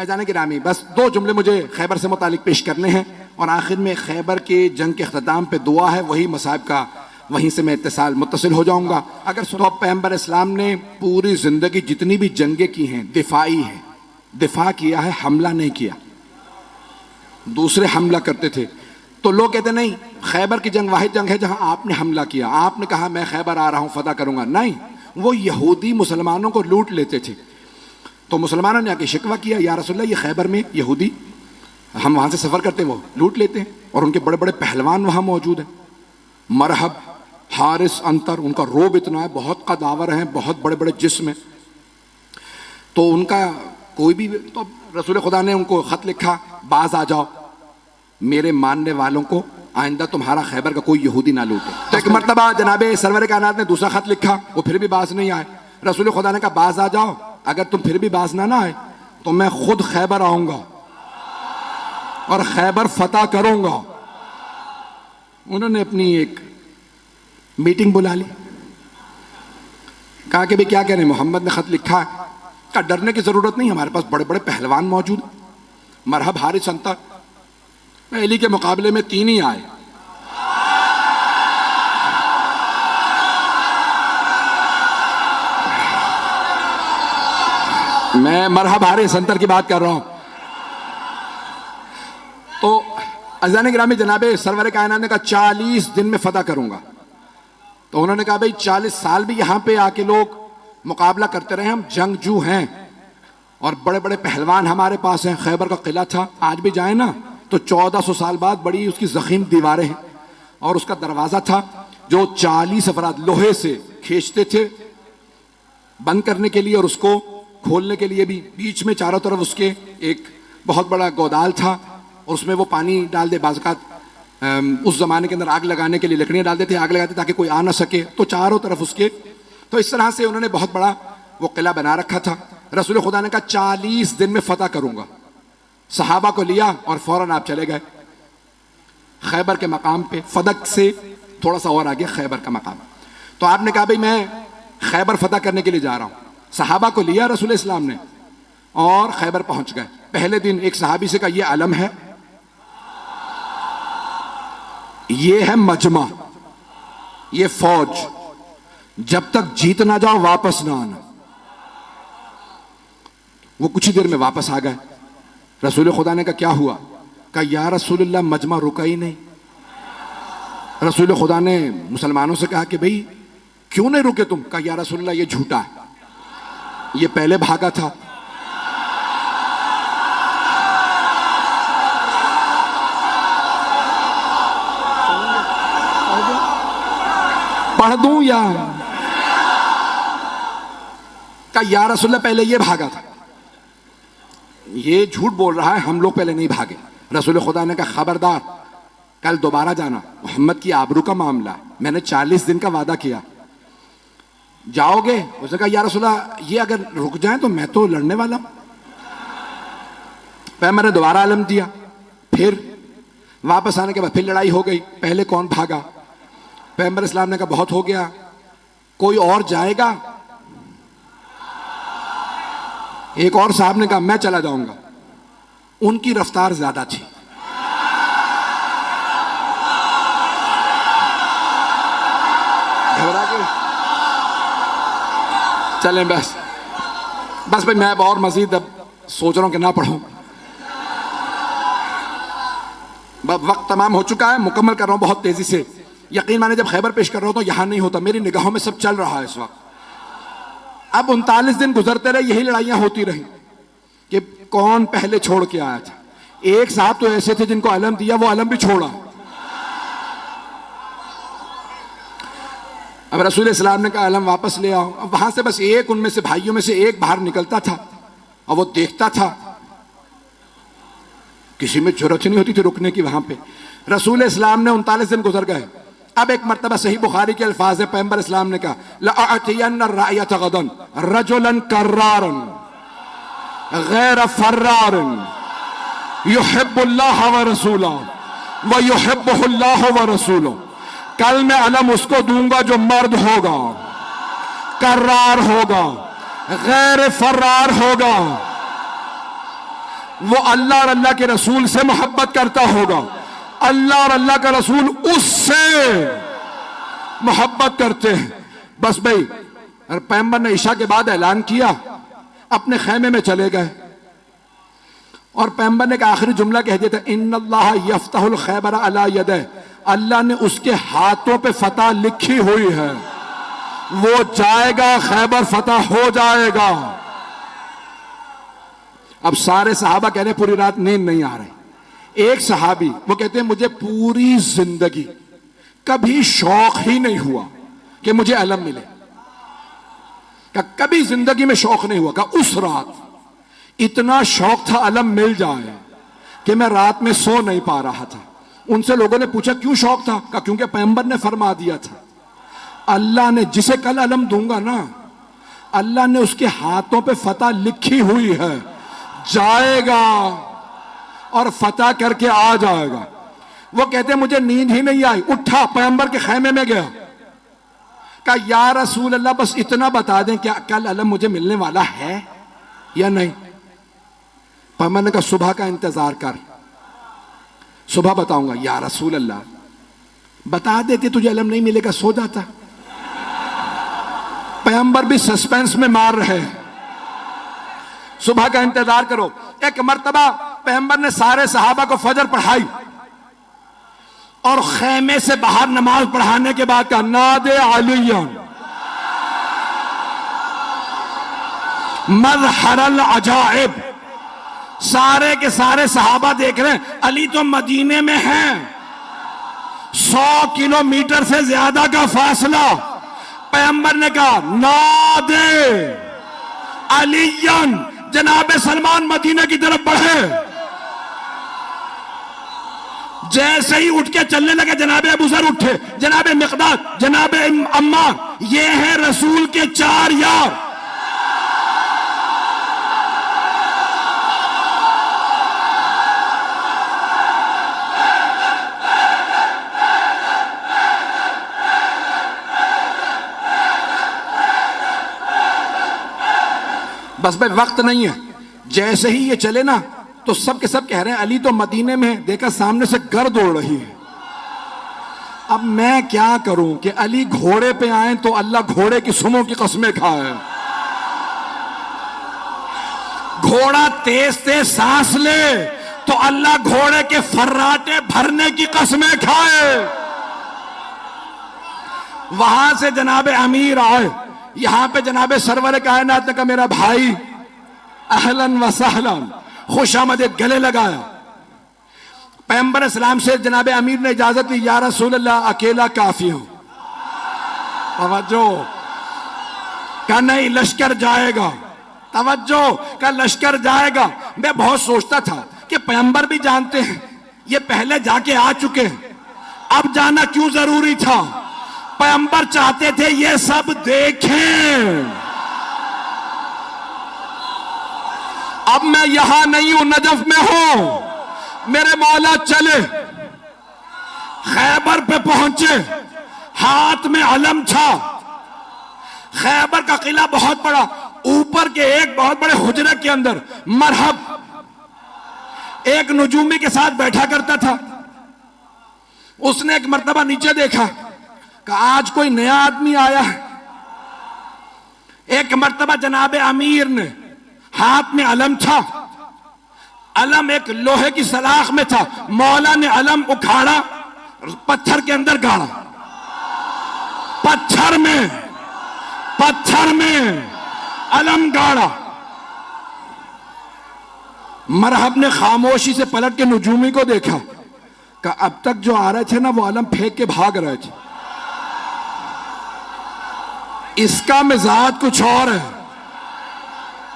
अज़ान गिरामी, बस 2 जुमले मुझे खैबर से मुतालिक पेश करने हैं और आखिर में खैबर के जंग के अख्ताम पे दुआ है, वही मसाइब का, वहीं से मैं मुत्तसिल हो जाऊंगा। अगर सुनो, पैगंबर इस्लाम ने पूरी जिंदगी जितनी भी जंगें की हैं दिफाई है, दिफा किया है, हमला नहीं किया। दूसरे हमला करते थे तो लोग कहते नहीं, खैबर की जंग वाहिद जंग है जहां आपने हमला किया, आपने कहा मैं खैबर आ रहा हूं फतह करूंगा। नहीं, वो यहूदी मुसलमानों को लूट लेते थे। तो मुसलमानों ने आके शिकवा किया, या रसूलल्लाह ये खैबर में यहूदी, हम वहां से सफर करते वो लूट लेते हैं और उनके बड़े बड़े पहलवान वहां मौजूद हैं, मरहब, हारिस, अंतर, उनका रोब इतना है, बहुत कदावर हैं, बहुत बड़े बड़े जिस्म हैं। तो उनका कोई भी, तो रसूल खुदा ने उनको खत लिखा, बाज आ जाओ, मेरे मानने वालों को आइंदा तुम्हारा खैबर का कोई यहूदी ना लूटे। तो एक मरतबा जनाबे सरवर कायनात ने दूसरा खत लिखा, वो फिर भी बाज नहीं आए। रसूल खुदा ने कहा बाज आ जाओ, अगर तुम फिर भी बाज ना आए तो मैं खुद खैबर आऊंगा और खैबर फतह करूंगा। उन्होंने अपनी एक मीटिंग बुला ली, कहा कि भाई क्या कह रहे हैं, मोहम्मद ने खत लिखा है। कहा डरने की जरूरत नहीं, हमारे पास बड़े बड़े पहलवान मौजूद, मरहब, हारिस, अंतर, पहली के मुकाबले में 3 ही आए। मैं मरहब, हारिस, अंतर की बात कर रहा हूं। तो अज़ान गिरामी जनाबे सरवर कायनात ने कहा 40 दिन में फतह करूंगा। तो उन्होंने कहा भाई 40 साल भी यहां पे आके लोग मुकाबला करते रहे, हम जंगजू हैं और बड़े बड़े पहलवान हमारे पास हैं। खैबर का किला था, आज भी जाए ना तो 1400 साल बाद बड़ी उसकी जखीम दीवारें हैं और उसका दरवाजा था जो 40 अफराद लोहे से खींचते थे बंद करने के लिए और उसको खोलने के लिए भी। बीच में चारों तरफ उसके एक बहुत बड़ा गोदाल था और उसमें वो पानी डाल दे, बाज़ात उस जमाने के अंदर आग लगाने के लिए लकड़ियां डाल देते, आग लगाते ताकि कोई आ ना सके, तो चारों तरफ उसके। तो इस तरह से उन्होंने बहुत बड़ा वो किला बना रखा था। रसूल खुदा ने कहा 40 दिन में फतह करूंगा। सहाबा को लिया और फौरन आप चले गए खैबर के मकाम पे, फदक से थोड़ा सा और आगे खैबर का मकाम। तो आपने कहा भाई मैं खैबर फतह करने के लिए जा रहा हूं। सहाबा को लिया रसूल इस्लाम ने और खैबर पहुंच गए। पहले दिन एक सहाबी से कहा यह अलम है, ये है मजमा, ये फौज, जब तक जीत ना जाओ वापस ना आना। वो कुछ ही देर में वापस आ गए। रसूल खुदा ने कहा क्या हुआ? कहा या रसूलल्लाह मजमा रुका ही नहीं। रसूल खुदा ने मुसलमानों से कहा कि भाई क्यों नहीं रुके तुम? कहा या रसूलल्लाह ये झूठा है, ये पहले भागा था। पढ़ दूं या? कहा या रसूलल्लाह पहले ये भागा था, ये झूठ बोल रहा है, हम लोग पहले नहीं भागे। रसूल खुदा ने कहा खबरदार, कल दोबारा जाना, मोहम्मद की आबरू का मामला, मैंने 40 दिन का वादा किया, जाओगे? उसने कहा या रसूलल्लाह ये अगर रुक जाए तो मैं तो लड़ने वाला हूं। पैगंबर ने दोबारा अलम दिया, फिर वापस आने के बाद फिर लड़ाई हो गई। पहले कौन भागा? पैगंबर इस्लाम ने कहा बहुत हो गया, कोई और जाएगा? एक और साहब ने कहा मैं चला जाऊंगा। उनकी रफ्तार ज्यादा थी। घबरा के चलें बस भाई, मैं अब और मजीद अब सोच रहा हूं कि ना पढ़ूं। वक्त तमाम हो चुका है, मुकम्मल कर रहा हूं बहुत तेजी से। यकीन माने जब खैबर पेश कर रहा हूं तो यहां नहीं होता, मेरी निगाहों में सब चल रहा है इस वक्त। अब 39 दिन गुजरते रहे, यही लड़ाइयां होती रही कि कौन पहले छोड़ के आया था। एक साहब तो ऐसे थे जिनको अलम दिया, वो अलम भी छोड़ा। अब रसूल इस्लाम ने कहा अलम वापस ले आओ। अब वहां से बस एक, उनमें से भाइयों में से एक बाहर निकलता था और वो देखता था, किसी में जरूरत नहीं होती थी रुकने की वहां पे। रसूल इस्लाम ने 39 दिन गुजर गए। अब एक मर्तबा सही बुखारी के अल्फाज है, पैगंबर इस्लाम ने कहा लअतियन्न रायत गदन रजुलन कर्रारन गैर फर्रारन युहिब्बुल्लाह व रसूलहु व युहिब्बुहुल्लाह व रसूलुहु। कल मैं अलम उसको दूंगा जो मर्द होगा, कर्रार होगा, गैर फर्रार होगा, वो अल्लाह और अल्लाह के रसूल से मोहब्बत करता होगा, अल्लाह और अल्लाह का रसूल उससे मोहब्बत करते हैं। बस भाई, और पैगंबर ने ईशा के बाद ऐलान किया, अपने खैमे में चले गए और पैगंबर ने का आखिरी जुमला कह दिया था, इन्नल्लाह यफ्तहुल खैबर अला यदह, अल्लाह ने उसके हाथों पे फतह लिखी हुई है, वो जाएगा, खैबर फतह हो जाएगा। अब सारे सहाबा कह रहे पूरी रात नींद नहीं आ रही। एक सहाबी वो कहते हैं मुझे पूरी जिंदगी कभी शौक ही नहीं हुआ कि मुझे अलम मिले, का कभी जिंदगी में शौक नहीं हुआ, का उस रात इतना शौक था अलम मिल जाए कि मैं रात में सो नहीं पा रहा था। उनसे लोगों ने पूछा क्यों शौक था, का क्योंकि पैगंबर ने फरमा दिया था, अल्लाह ने जिसे कल अलम दूंगा ना, अल्लाह ने उसके हाथों पे फतह लिखी हुई है, जाएगा और फतह करके आ जाएगा। वो कहते मुझे नींद ही नहीं आई, उठा पैगंबर के खैमे में गया, कहा या रसूल अल्लाह बस इतना बता दें क्या कल अलम मुझे मिलने वाला है या नहीं। पैगंबर ने कहा सुबह का इंतजार कर, सुबह बताऊंगा। या रसूल अल्लाह बता देते तुझे अलम नहीं मिलेगा, सो जाता। पैगंबर भी सस्पेंस में मार रहे हैं, सुबह का इंतजार करो। एक मर्तबा पैगंबर ने सारे सहाबा को फजर पढ़ाई और खैमे से बाहर नमाज पढ़ाने के बाद कहा नादे अलियन मज़हरल अजाइब। सारे के सारे सहाबा देख रहे हैं, अली तो मदीने में हैं, 100 किलोमीटर से ज्यादा का फासला। पैगंबर ने कहा नादे अलियन, जनाबे सलमान मदीना की तरफ बढ़े। जैसे ही उठ के चलने लगे जनाबे अबू ज़र उठे, जनाबे मिक़दाद, जनाबे अम्मार, ये हैं रसूल के 4 यार। बस भाई वक्त नहीं है, जैसे ही ये चले ना तो सब के सब कह रहे हैं अली तो मदीने में है, देखा सामने से गर्द उड़ रही है। अब मैं क्या करूं कि अली घोड़े पे आए तो अल्लाह घोड़े की सुमों की कसमें खाए, घोड़ा तेज तेज सांस ले तो अल्लाह घोड़े के फर्राटे भरने की कसमें खाए। वहां से जनाबे अमीर आए, यहां पे जनाबे सरवर कायनात ने कहा मेरा भाई अहलन व सहलन, खुशामदीद, गले लगाया। पैगंबर इस्लाम से जनाबे अमीर ने इजाजत ली, या रसूल अल्लाह अकेला काफी हूं। तवज्जो का नहीं, लश्कर जाएगा, तवज्जो का लश्कर जाएगा। मैं बहुत सोचता था कि पैगंबर भी जानते हैं ये पहले जाके आ चुके हैं, अब जाना क्यों जरूरी था। पैगंबर चाहते थे ये सब देखें। अब मैं यहां नहीं हूं, नजफ में हूं, मेरे मौला चले, खैबर पे पहुंचे, हाथ में अलम था। खैबर का किला बहुत बड़ा, ऊपर के एक बहुत बड़े हुजरे के अंदर मरहब एक नजूमी के साथ बैठा करता था। उसने एक मर्तबा नीचे देखा कि आज कोई नया आदमी आया है। एक मर्तबा जनाबे अमीर ने, हाथ में अलम था, अलम एक लोहे की सलाख में था, मौला ने अलम उखाड़ा, पत्थर के अंदर गाड़ा, पत्थर में अलम गाड़ा। मरहब ने खामोशी से पलट के नजूमी को देखा कि अब तक जो आ रहे थे ना वो अलम फेंक के भाग रहे थे, इसका मिजाज कुछ और है।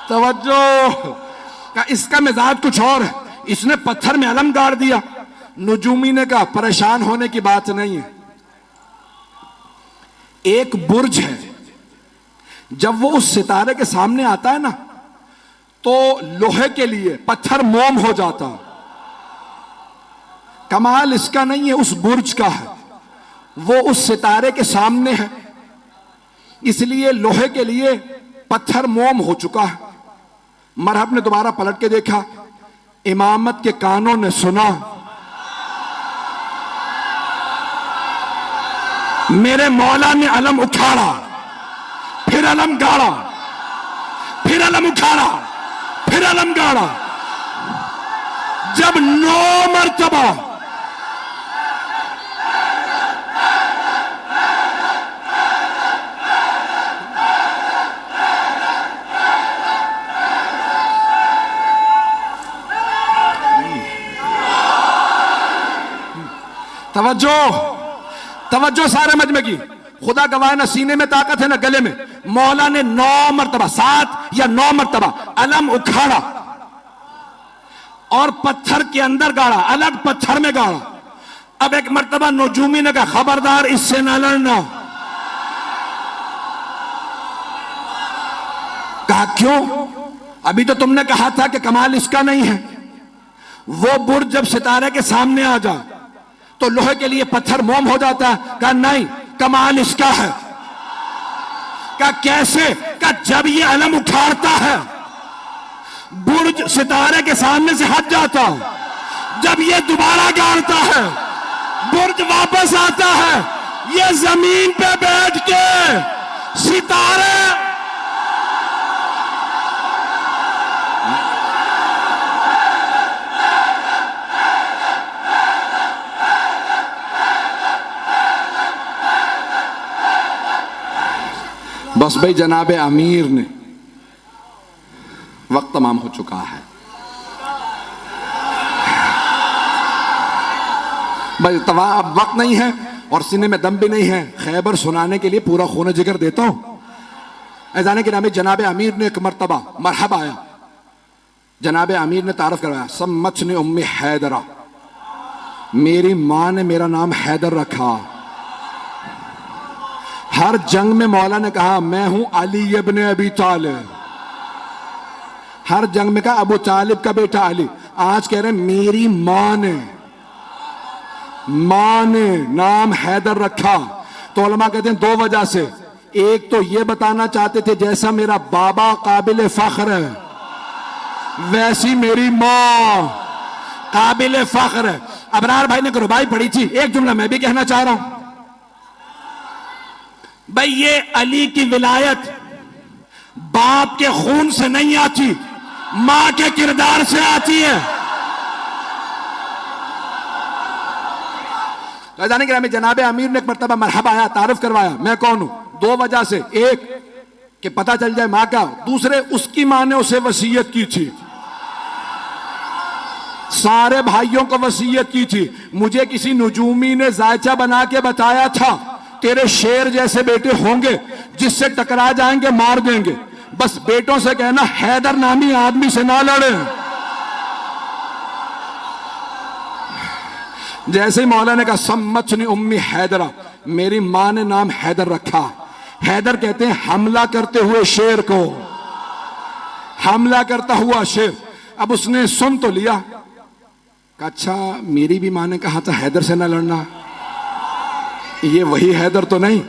तवज्जो का इसका मिजाज कुछ और है, इसने पत्थर में अलम गाड़ दिया। नजूमी ने कहा परेशान होने की बात नहीं है, एक बुर्ज है, जब वो उस सितारे के सामने आता है ना तो लोहे के लिए पत्थर मोम हो जाता। कमाल इसका नहीं है, उस बुर्ज का है, वो उस सितारे के सामने है, इसलिए लोहे के लिए पत्थर मोम हो चुका है। मरहब ने दोबारा पलट के देखा, इमामत के कानों ने सुना, मेरे मौला ने अलम उखाड़ा, फिर अलम गाड़ा, फिर अलम उखाड़ा, फिर अलम गाड़ा। जब 9 मरतबा तवज्जो तवज्जो सारे मजमे की, खुदा गवाह ना सीने में ताकत है ना गले में। मौला ने 9 मरतबा, 7 या 9 मरतबा अलम उखाड़ा और पत्थर के अंदर गाड़ा, अलग पत्थर में गाड़ा। अब एक मरतबा नजूमी ने कहा खबरदार इससे ना लड़ना। कहा क्यों? अभी तो तुमने कहा था कि कमाल इसका नहीं है। वो बुर्ज जब सितारे के सामने आ जाए तो लोहे के लिए पत्थर मोम हो जाता है। कहा नहीं, कमाल इसका है। कहा कैसे? कहा जब ये अलम उखाड़ता है बुर्ज सितारे के सामने से हट जाता, जब ये दोबारा गाड़ता है बुर्ज वापस आता है, ये जमीन पे बैठ के सितारे बस भाई जनाबे अमीर ने, वक्त तमाम हो चुका है भाई, अब वक्त नहीं है और सीने में दम भी नहीं है। खैबर सुनाने के लिए पूरा खून जिगर देता हूं। ऐजाने के नामे जनाबे अमीर ने एक मरतबा मरहबा आया, जनाबे अमीर ने तारफ करवाया, सम्मत ने उम्मी हैदरा, मेरी मां ने मेरा नाम हैदर रखा। हर जंग में मौला ने कहा मैं हूं अली इब्न अबी तालिब, हर जंग में कहा अबू तालिब का बेटा अली। आज कह रहे मेरी मां ने नाम हैदर रखा। तो उलमा कहते हैं 2 वजह से। एक तो ये बताना चाहते थे जैसा मेरा बाबा काबिल फख्र है वैसी मेरी मां काबिल फख्र है। अबरार भाई ने रुबाई पढ़ी थी, एक जुमला मैं भी कहना चाह रहा हूं भाई। ये अली की विलायत बाप के खून से नहीं आती, मां के किरदार से आती है। तो जाने के जनाबे अमीर ने एक मरतबा मरहबा आया, तारुफ करवाया मैं कौन हूं। 2 वजह से, एक कि पता चल जाए मां का, दूसरे उसकी मां ने उसे वसीयत की थी, सारे भाइयों को वसीयत की थी। मुझे किसी नजूमी ने जायचा बना के बताया था तेरे शेर जैसे बेटे होंगे, जिससे टकरा जाएंगे मार देंगे। बस बेटों से कहना हैदर नामी आदमी से ना लड़े। जैसे ही मौला ने कहा सम्मतनी उम्मी हैदरा, मेरी मां ने नाम हैदर रखा। हैदर कहते हैं हमला करते हुए शेर को, हमला करता हुआ शेर। अब उसने सुन तो लिया, कहा अच्छा मेरी भी मां ने कहा था हैदर से ना लड़ना, ये वही हैदर तो नहीं।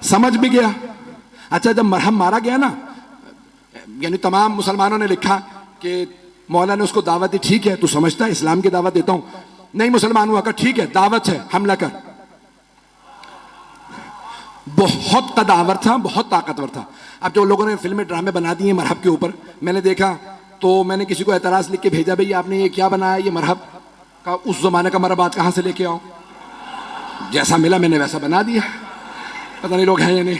समझ भी गया। अच्छा जब मरहम मारा गया ना, यानी तमाम मुसलमानों ने लिखा कि मौला ने उसको दावत दी, ठीक है तू समझता है इस्लाम की दावत देता हूं। नहीं मुसलमान हुआ, कहा ठीक है दावत है हमला कर। बहुत कदावर था, बहुत ताकतवर था। अब जो लोगों ने फिल्में ड्रामे बना दिए मरहब के ऊपर, मैंने देखा तो मैंने किसी को एतराज लिख के भेजा, भाई आपने ये क्या बनाया, ये मरहब का उस जमाने का मरहब आज कहां से लेके आओ। जैसा मिला मैंने वैसा बना दिया, पता नहीं लोग हैं या नहीं।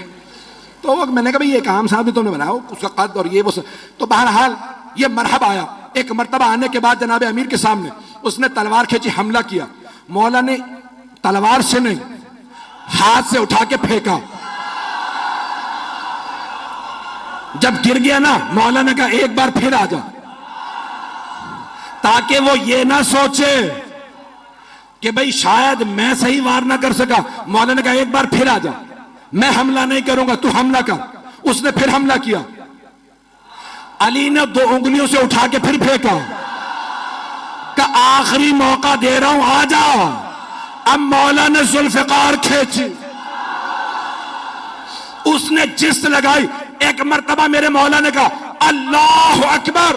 तो वो मैंने कहा भाई ये काम साहब भी तुमने बनाया, उसका कद और ये वो तो बहरहाल ये मरहब आया। एक मरतबा आने के बाद जनाब अमीर के सामने उसने तलवार खींची, हमला किया। मौला ने तलवार से नहीं हाथ से उठा के फेंका। जब गिर गया ना, मौला ने कहा एक बार फिर आ जा, ताकि वो ये ना सोचे कि भाई शायद मैं सही वार ना कर सका। मौला ने कहा एक बार फिर आ जा, मैं हमला नहीं करूंगा तू हमला कर। उसने फिर हमला किया। अली ने 2 उंगलियों से उठा के फिर फेंका, का आखिरी मौका दे रहा हूं आ जाओ। अब मौला ने जुल्फकार खींची, उसने जिस्त लगाई। एक मरतबा मेरे मौला ने कहा अल्लाह अकबर,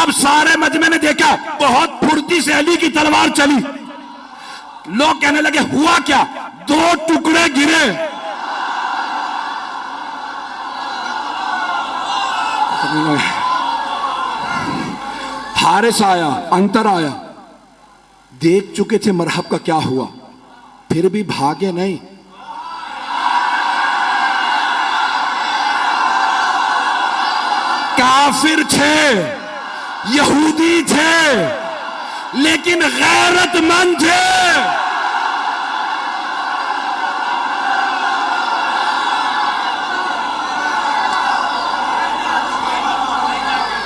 अब सारे मजमे ने देखा बहुत फुर्ती से अली की तलवार चली। लोग कहने लगे हुआ क्या? 2 टुकड़े गिरे। हारिस आया, अंतर आया, देख चुके थे मरहब का क्या हुआ, फिर भी भागे नहीं। काफिर थे, यहूदी थे, लेकिन गैरतमंद थे।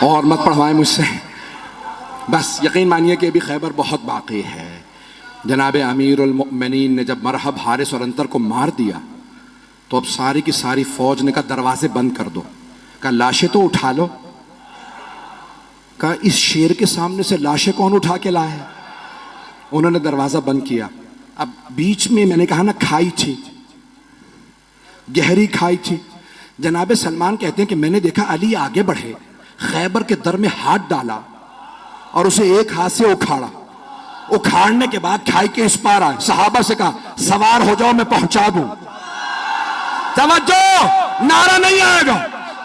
और मत पढ़वाएं मुझसे, बस यकीन मानिए कि अभी खैबर बहुत बाकी है। जनाब अमीरुल मोमिनीन ने जब मरहब, हारिस और अंतर को मार दिया तो अब सारी की सारी फौज ने कहा दरवाजे बंद कर दो। कहा लाशें तो उठा लो। कहा इस शेर के सामने से लाशें कौन उठा के लाए है? उन्होंने दरवाजा बंद किया। अब बीच में मैंने कहा ना खाई थी, गहरी खाई थी। जनाब सलमान कहते हैं कि मैंने देखा अली आगे बढ़े, खैबर के दर में हाथ डाला और उसे एक हाथ से उखाड़ा। उखाड़ने के बाद खाई के इस पार आए, सहाबा से कहा सवार हो जाओ, मैं पहुंचा दूं। तवज्जो, नारा नहीं आएगा।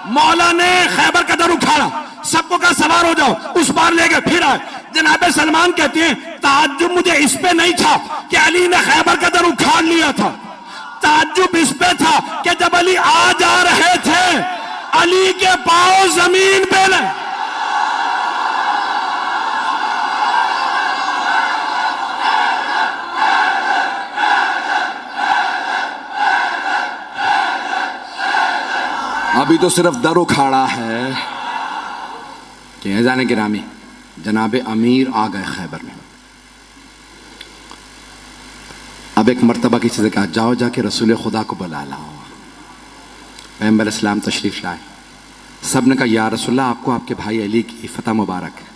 मौला ने खैबर का दर उखाड़ा, सबको कहा सवार हो जाओ, उस पार ले गए, फिर आए। जनाब सलमान कहते हैं ताज्जुब मुझे इस पे नहीं था कि अली ने खैबर का दर उखाड़ लिया था, ताज्जुब इस पे था कि जब अली आ जा रहे थे अली के पांव जमीन पे न। अभी तो सिर्फ दर उखाड़ा है कि जाने गिरामी जनाब अमीर आ गए खैबर में। अब एक मर्तबा किसी से कहा जाओ जाके रसूल खुदा को बुला लाओ। पैगंबर इस्लाम तशरीफ लाए। सब ने कहा या रसूलल्लाह आपको आपके भाई अली की फतह मुबारक है।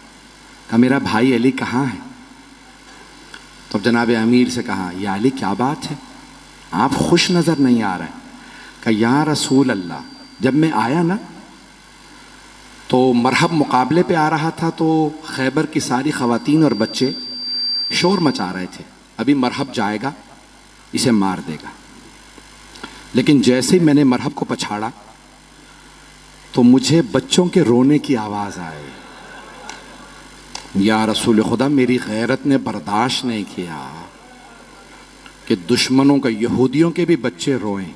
कहा मेरा भाई अली कहाँ है? तो जनाब अमीर से कहा या अली क्या बात है, आप खुश नजर नहीं आ रहे। कहा या रसूल अल्लाह, जब मैं आया ना तो मरहब मुकाबले पे आ रहा था तो खैबर की सारी खवातीन और बच्चे शोर मचा रहे थे, अभी मरहब जाएगा इसे मार देगा। लेकिन जैसे ही मैंने मरहब को पछाड़ा तो मुझे बच्चों के रोने की आवाज़ आई। या रसूल खुदा, मेरी गैरत ने बर्दाश्त नहीं किया कि दुश्मनों का, यहूदियों के भी बच्चे रोएं।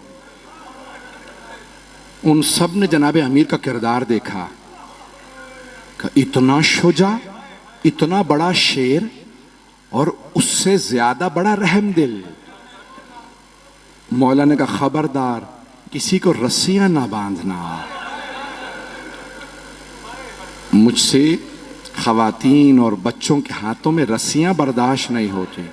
उन सब ने जनाब अमीर का किरदार देखा कि इतना शुजा, इतना बड़ा शेर और उससे ज्यादा बड़ा रहम दिल। मौला ने कहा खबरदार किसी को रस्सियां ना बांधना, मुझसे खवातीन और बच्चों के हाथों में रस्सियां बर्दाश्त नहीं होती।